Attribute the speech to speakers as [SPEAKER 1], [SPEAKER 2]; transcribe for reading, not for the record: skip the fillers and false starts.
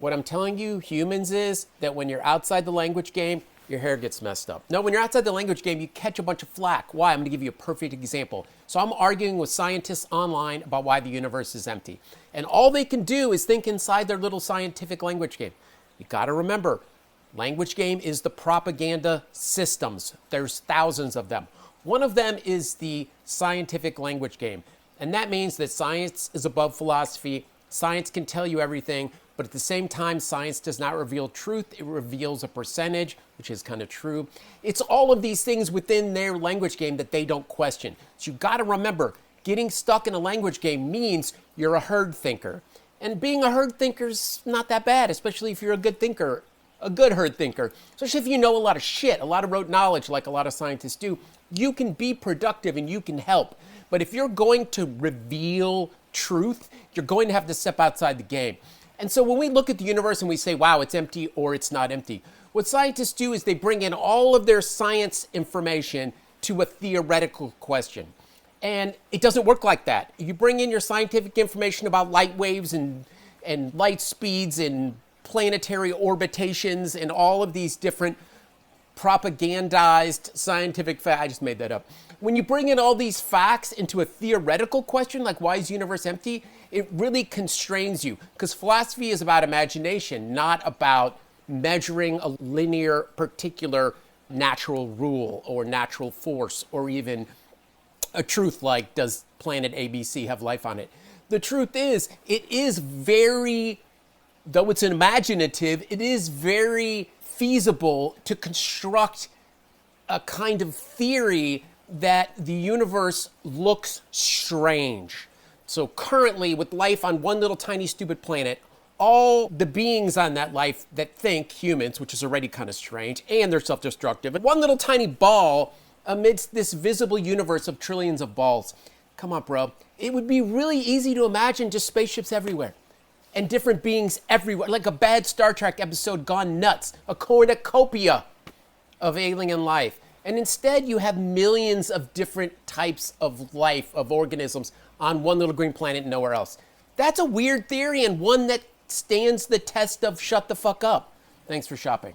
[SPEAKER 1] What I'm telling you, humans, is that when you're outside the language game, your hair gets messed up. No, when you're outside the language game, you catch a bunch of flack. Why? I'm going to give you a perfect example. So I'm arguing with scientists online about why the universe is empty. And all they can do is think inside their little scientific language game. You got to remember, language game is the propaganda systems. There's thousands of them. One of them is the scientific language game. And that means that science is above philosophy. Science can tell you everything, but at the same time, science does not reveal truth. It reveals a percentage, which is kind of true. It's all of these things within their language game that they don't question. So you got to remember, getting stuck in a language game means you're a herd thinker. And being a herd thinker is not that bad, especially if you're a good thinker, a good herd thinker. Especially if you know a lot of shit, a lot of rote knowledge like a lot of scientists do. You can be productive and you can help. But if you're going to reveal truth, you're going to have to step outside the game. And so when we look at the universe and we say, wow, it's empty or it's not empty, what scientists do is they bring in all of their science information to a theoretical question. And it doesn't work like that. You bring in your scientific information about light waves and light speeds and planetary orbitations and all of these different propagandized scientific facts. I just made that up. When you bring in all these facts into a theoretical question, like why is the universe empty, it really constrains you. Because philosophy is about imagination, not about measuring a linear, particular natural rule or natural force or even a truth like, does planet ABC have life on it? The truth is, it is very, though it's imaginative, it is very feasible to construct a kind of theory that the universe looks strange. So currently, with life on one little tiny stupid planet, all the beings on that life that think, humans, which is already kind of strange, and they're self-destructive, and one little tiny ball amidst this visible universe of trillions of balls. Come on, bro. It would be really easy to imagine just spaceships everywhere and different beings everywhere, like a bad Star Trek episode gone nuts, a cornucopia of alien life. And instead, you have millions of different types of life, of organisms on one little green planet and nowhere else. That's a weird theory and one that stands the test of shut the fuck up. Thanks for shopping.